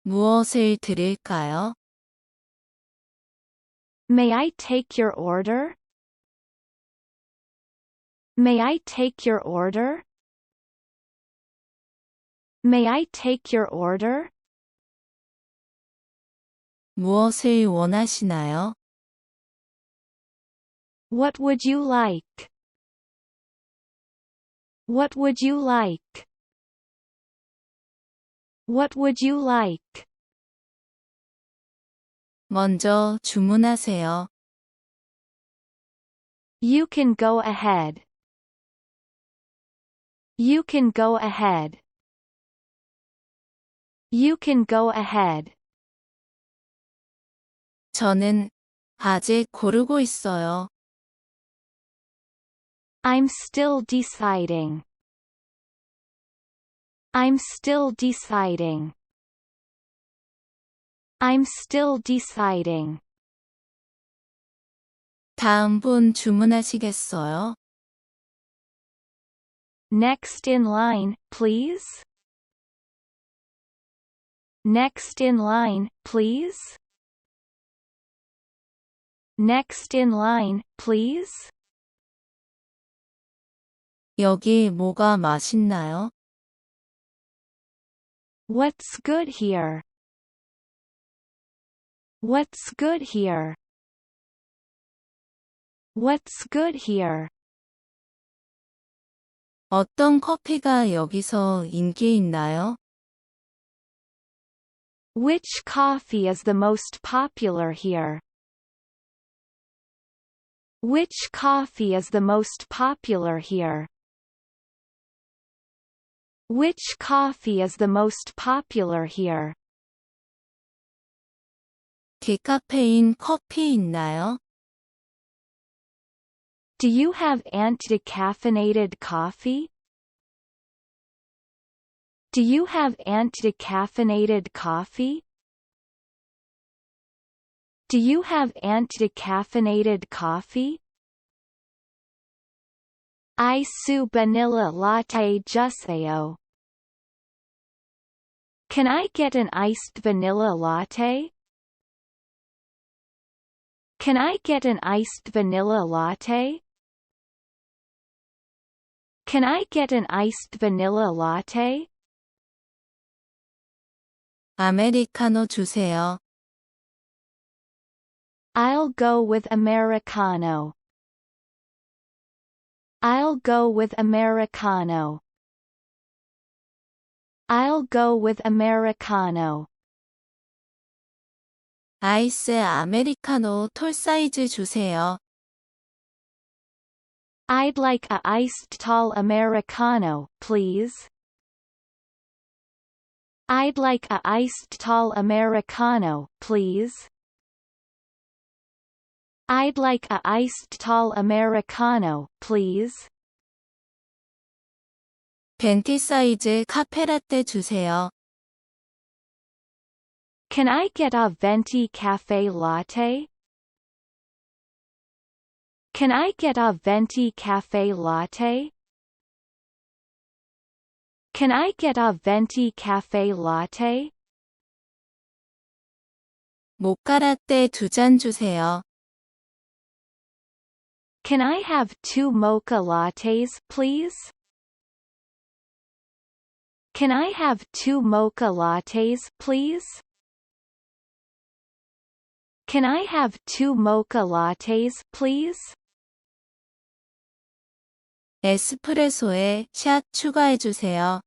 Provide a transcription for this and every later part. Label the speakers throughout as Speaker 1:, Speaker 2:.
Speaker 1: 무엇을 드릴까요?
Speaker 2: May I take your order? May I take your order? May I take your order?
Speaker 1: 무엇을 원하시나요?
Speaker 2: What would you like? What would you like? What would you like?
Speaker 1: 먼저 주문하세요.
Speaker 2: You can go ahead. You can go ahead. You can go ahead.
Speaker 1: 저는 아직 고르고 있어요.
Speaker 2: I'm still deciding. I'm still deciding. I'm still deciding.
Speaker 1: 다음 분 주문하시겠어요?
Speaker 2: Next in line, please. Next in line, please. Next in line, please.
Speaker 1: 여기 뭐가 맛있나요?
Speaker 2: What's good here? What's good here? What's good here?
Speaker 1: 어떤 커피가 여기서 인기 있나요?
Speaker 2: Which coffee is the most popular here? Which coffee is the most popular here? Which coffee is the most popular here?
Speaker 1: 디카페인 커피 있나요?
Speaker 2: Do you have anti-decaffeinated coffee? Do you have anti-decaffeinated coffee? Do you have anti-decaffeinated coffee? Ice vanilla latte 주세요. Can I get an iced vanilla latte? Can I get an iced vanilla latte? Can I get an iced vanilla latte?
Speaker 1: 아메리카노 주세요.
Speaker 2: I'll go with Americano. I'll go with Americano. I'll go with Americano.
Speaker 1: 아이스 아메리카노 톨 사이즈 주세요.
Speaker 2: I'd like a iced tall Americano, please. I'd like a iced tall Americano, please. I'd like a iced tall Americano, please.
Speaker 1: 벤티 사이즈 카페라떼 주세요.
Speaker 2: Can I get a venti cafe latte? Can I get a venti cafe latte? Can I get a venti cafe latte?
Speaker 1: 모카라떼 2잔 주세요.
Speaker 2: Can I have 2 mocha lattes, please? Can I have 2 mocha lattes, please? Can I have 2 mocha lattes, please?
Speaker 1: 에스프레소에 샷 추가해 주세요.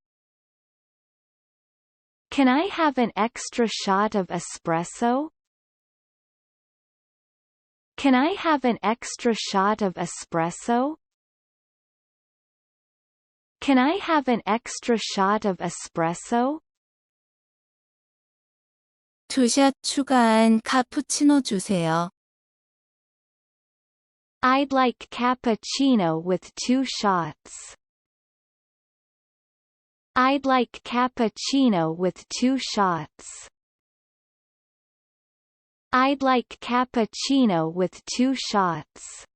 Speaker 2: Can I have an extra shot of espresso? Can I have an extra shot of espresso? Can I have an extra shot of espresso?
Speaker 1: 2샷 추가한 카푸치노 주세요.
Speaker 2: I'd like cappuccino with 2 shots. I'd like cappuccino with 2 shots. I'd like cappuccino with 2 shots.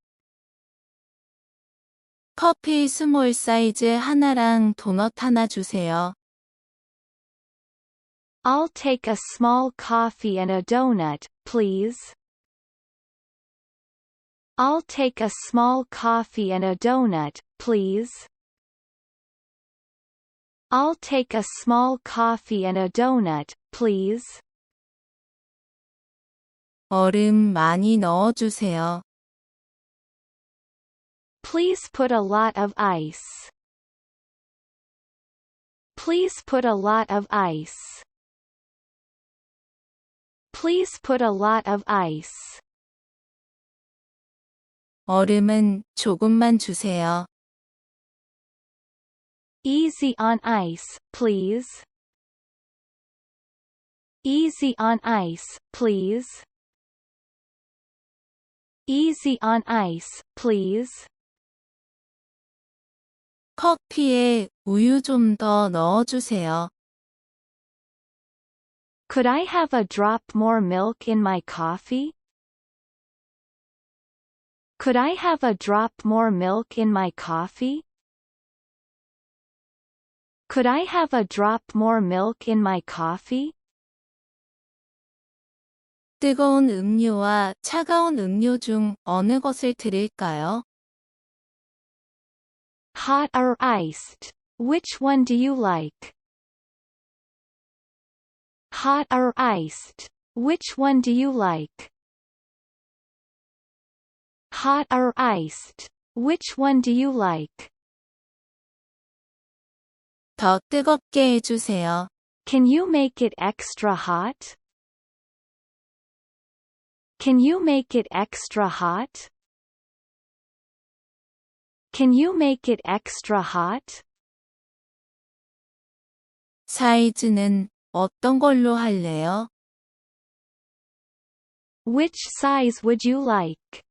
Speaker 1: 커피 스몰 사이즈 하나랑 도넛 하나 주세요.
Speaker 2: I'll take a small coffee and a donut, please. I'll take a small coffee and a donut, please. I'll take a small coffee and a donut, please.
Speaker 1: 얼음 많이 넣어주세요.
Speaker 2: Please put a lot of ice. Please put a lot of ice. Please put a lot of ice.
Speaker 1: 얼음은 조금만 주세요.
Speaker 2: Easy on ice, please. Easy on ice, please. Easy on ice, please.
Speaker 1: 커피에 우유 좀 더 넣어주세요.
Speaker 2: Could I have a drop more milk in my coffee? Could I have a drop more milk in my coffee? Could I have a drop more milk in my coffee?
Speaker 1: 뜨거운 음료와 차가운 음료 중 어느 것을 드릴까요?
Speaker 2: Hot or iced? Which one do you like? Hot or iced? Which one do you like? Hot or iced? Which one do you like?
Speaker 1: 더 뜨겁게 해주세요.
Speaker 2: Can you make it extra hot? Can you make it extra hot? Can you make it extra hot?
Speaker 1: 사이즈는 어떤 걸로 할래요?
Speaker 2: Which size would you like?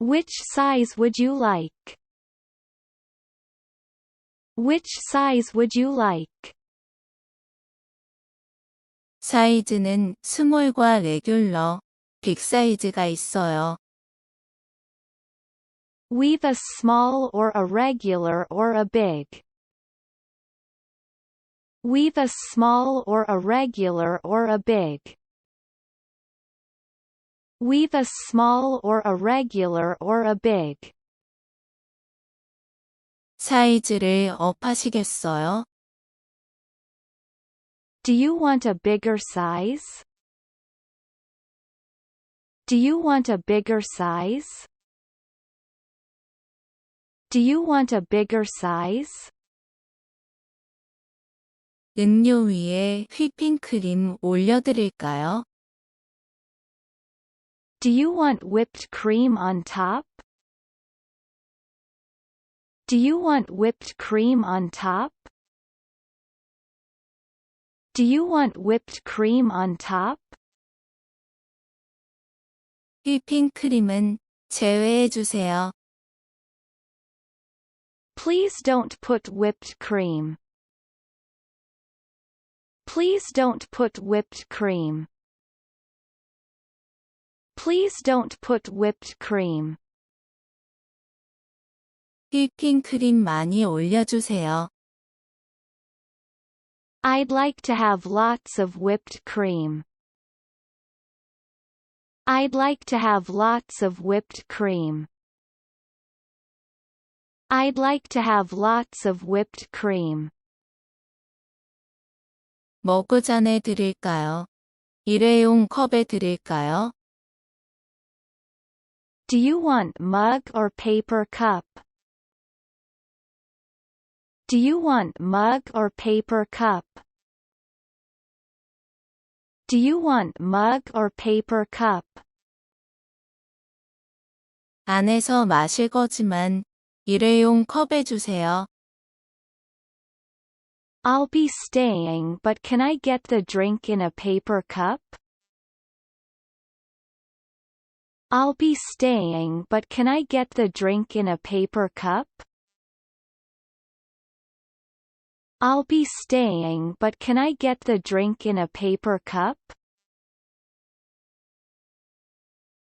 Speaker 2: Which size would you like? Which size would you like?
Speaker 1: 사이즈는 스몰과 레귤러, 빅 사이즈가 있어요.
Speaker 2: We've a small or a regular or a big. We've a small or a regular or a big. We've a small or a regular or a big.
Speaker 1: 사이즈를 업하시겠어요?
Speaker 2: Do you want a bigger size? Do you want a bigger size? Do you want a bigger size?
Speaker 1: 음료 위에 휘핑크림 올려드릴까요?
Speaker 2: Do you want whipped cream on top? Do you want whipped cream on top? Do you want whipped cream on top?
Speaker 1: 휘핑크림은 제외해 주세요.
Speaker 2: Please don't put whipped cream. Please don't put whipped cream. Please don't put whipped cream.
Speaker 1: 휘핑크림 많이 올려주세요.
Speaker 2: I'd like to have lots of whipped cream. I'd like to have lots of whipped cream. I'd like to have lots of whipped cream.
Speaker 1: 머그잔에 드릴까요? 일회용 컵에 드릴까요?
Speaker 2: Do you want mug or paper cup? Do you want mug or paper cup? Do you want mug or paper cup?
Speaker 1: 안에서 마실 거지만 일회용 컵에 주세요.
Speaker 2: I'll be staying, but can I get the drink in a paper cup? I'll be staying, but can I get the drink in a paper cup? I'll be staying, but can I get the drink in a paper cup?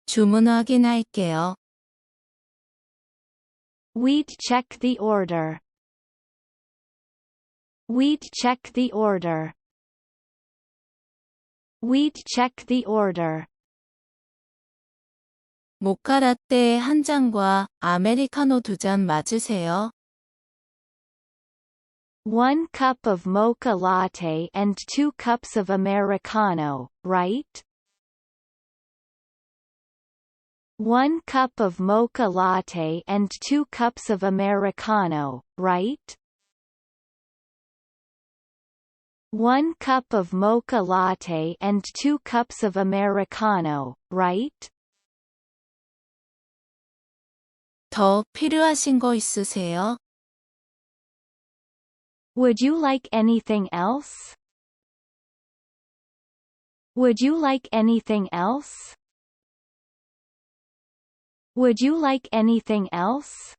Speaker 1: 주문 확인할게요.
Speaker 2: We'd check the order. We'd check the order. We'd check the order.
Speaker 1: 모카라떼 한 잔과 아메리카노 두 잔 맞으세요?
Speaker 2: 1 cup of mocha latte and 2 cups of Americano, right? 1 cup of mocha latte and 2 cups of Americano, right? 1 cup of mocha latte and 2 cups of Americano, right?
Speaker 1: 더 필요하신 거 있으세요?
Speaker 2: Would you like anything else? Would you like anything else? Would you like anything else?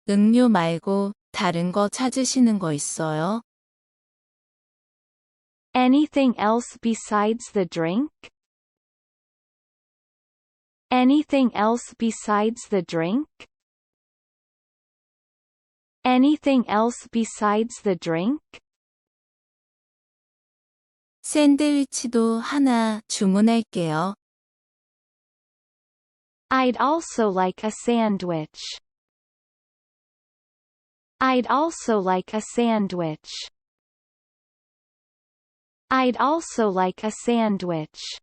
Speaker 1: 음료 말고 다른 거 찾으시는 거 있어요?
Speaker 2: Anything else besides the drink? Anything else besides the drink? Anything else besides the drink?
Speaker 1: 샌드위치도 하나 주문할게요.
Speaker 2: I'd also like a sandwich. I'd also like a sandwich. I'd also like a sandwich.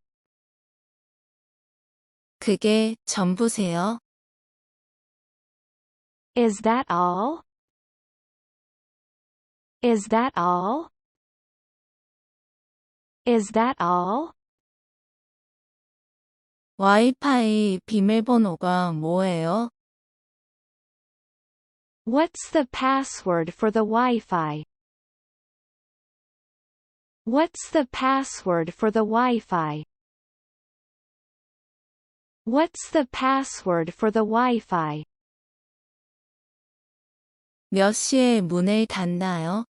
Speaker 1: 그게 전부세요?
Speaker 2: Is that all? Is that all? Is that all?
Speaker 1: 와이파이 비밀번호가 뭐예요?
Speaker 2: What's the password for the Wi-Fi? What's the password for the Wi-Fi? What's the password for the Wi-Fi?
Speaker 1: 몇 시에 문을 닫나요?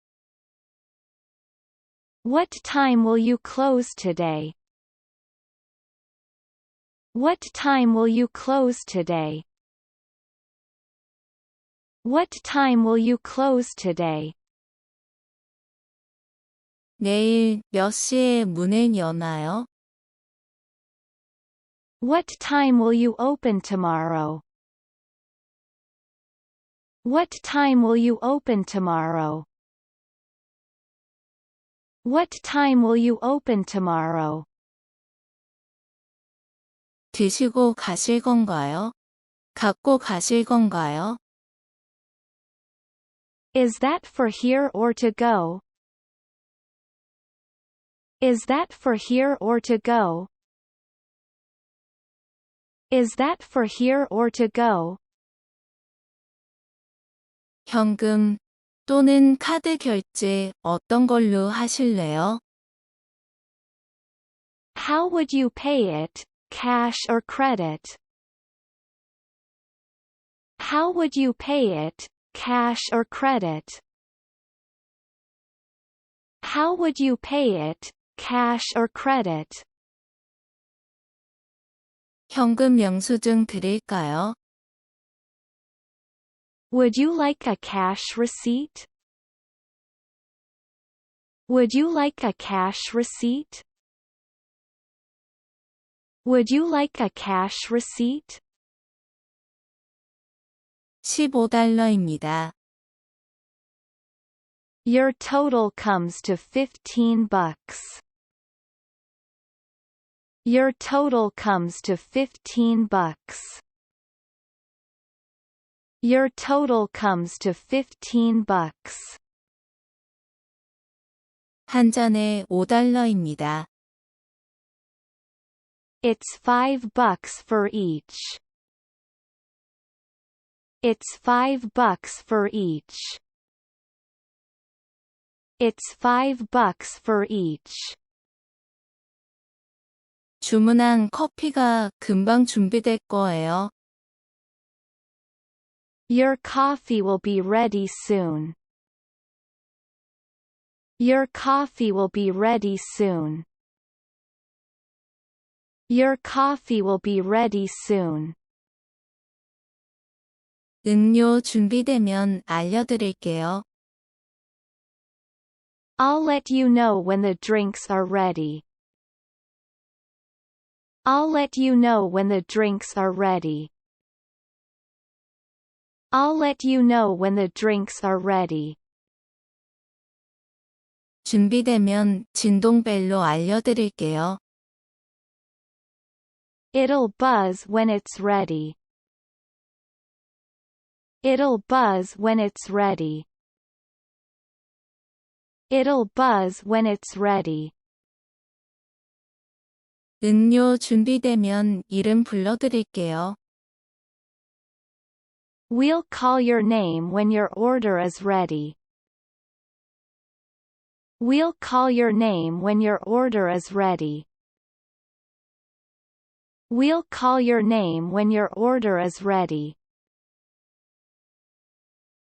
Speaker 2: What time will you close today? What time will you close today? What time will you close today?
Speaker 1: 내일 몇 시에 문을 여나요?
Speaker 2: What time will you open tomorrow? What time will you open tomorrow? What time will you open tomorrow?
Speaker 1: 드시고 가실 건가요? 갖고 가실 건가요?
Speaker 2: Is that for here or to go? Is that for here or to go? Is that for here or to go?
Speaker 1: 현금 또는 카드 결제 어떤 걸로 하실래요?
Speaker 2: How would you pay it, cash or credit? How would you pay it, cash or credit? How would you pay it, cash or credit?
Speaker 1: 현금 영수증 드릴까요?
Speaker 2: Would you like a cash receipt? Would you like a cash receipt? Would you like a cash receipt?
Speaker 1: $15입니다.
Speaker 2: Your total comes to $15. Your total comes to $15. Your total comes to $15.
Speaker 1: 한 잔에 $5입니다.
Speaker 2: It's $5 for each. It's $5 for each. It's $5 for each.
Speaker 1: 주문한 커피가 금방 준비될 거예요.
Speaker 2: Your coffee will be ready soon. Your coffee will be ready soon. Your coffee will be ready soon.
Speaker 1: 음료 준비되면 알려드릴게요.
Speaker 2: I'll let you know when the drinks are ready. I'll let you know when the drinks are ready. I'll let you know when the drinks are ready.
Speaker 1: 준비되면 진동벨로 알려드릴게요.
Speaker 2: It'll buzz when it's ready. It'll buzz when it's ready. It'll buzz when it's ready.
Speaker 1: 음료 준비되면 이름 불러드릴게요.
Speaker 2: We'll call your name when your order is ready. We'll call your name when your order is ready. We'll call your name when your order is ready.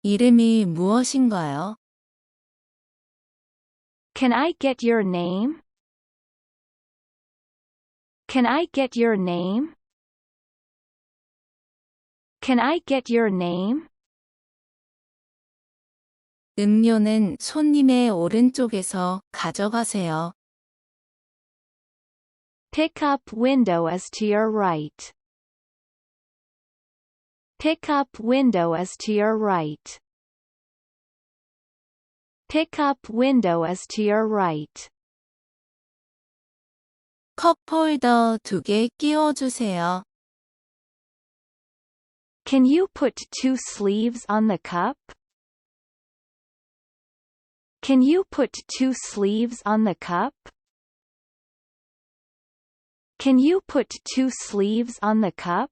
Speaker 1: 이름이 무엇인가요?
Speaker 2: Can I get your name? Can I get your name? Can I get your name?
Speaker 1: 음료는 손님의 오른쪽에서 가져가세요.
Speaker 2: Pick up window is to your right. Pick up window is to your right. Pick up window is to your right.
Speaker 1: 컵홀더 2개 끼워주세요.
Speaker 2: Can you put 2 sleeves on the cup? Can you put 2 sleeves on the cup? Can you put 2 sleeves on the cup?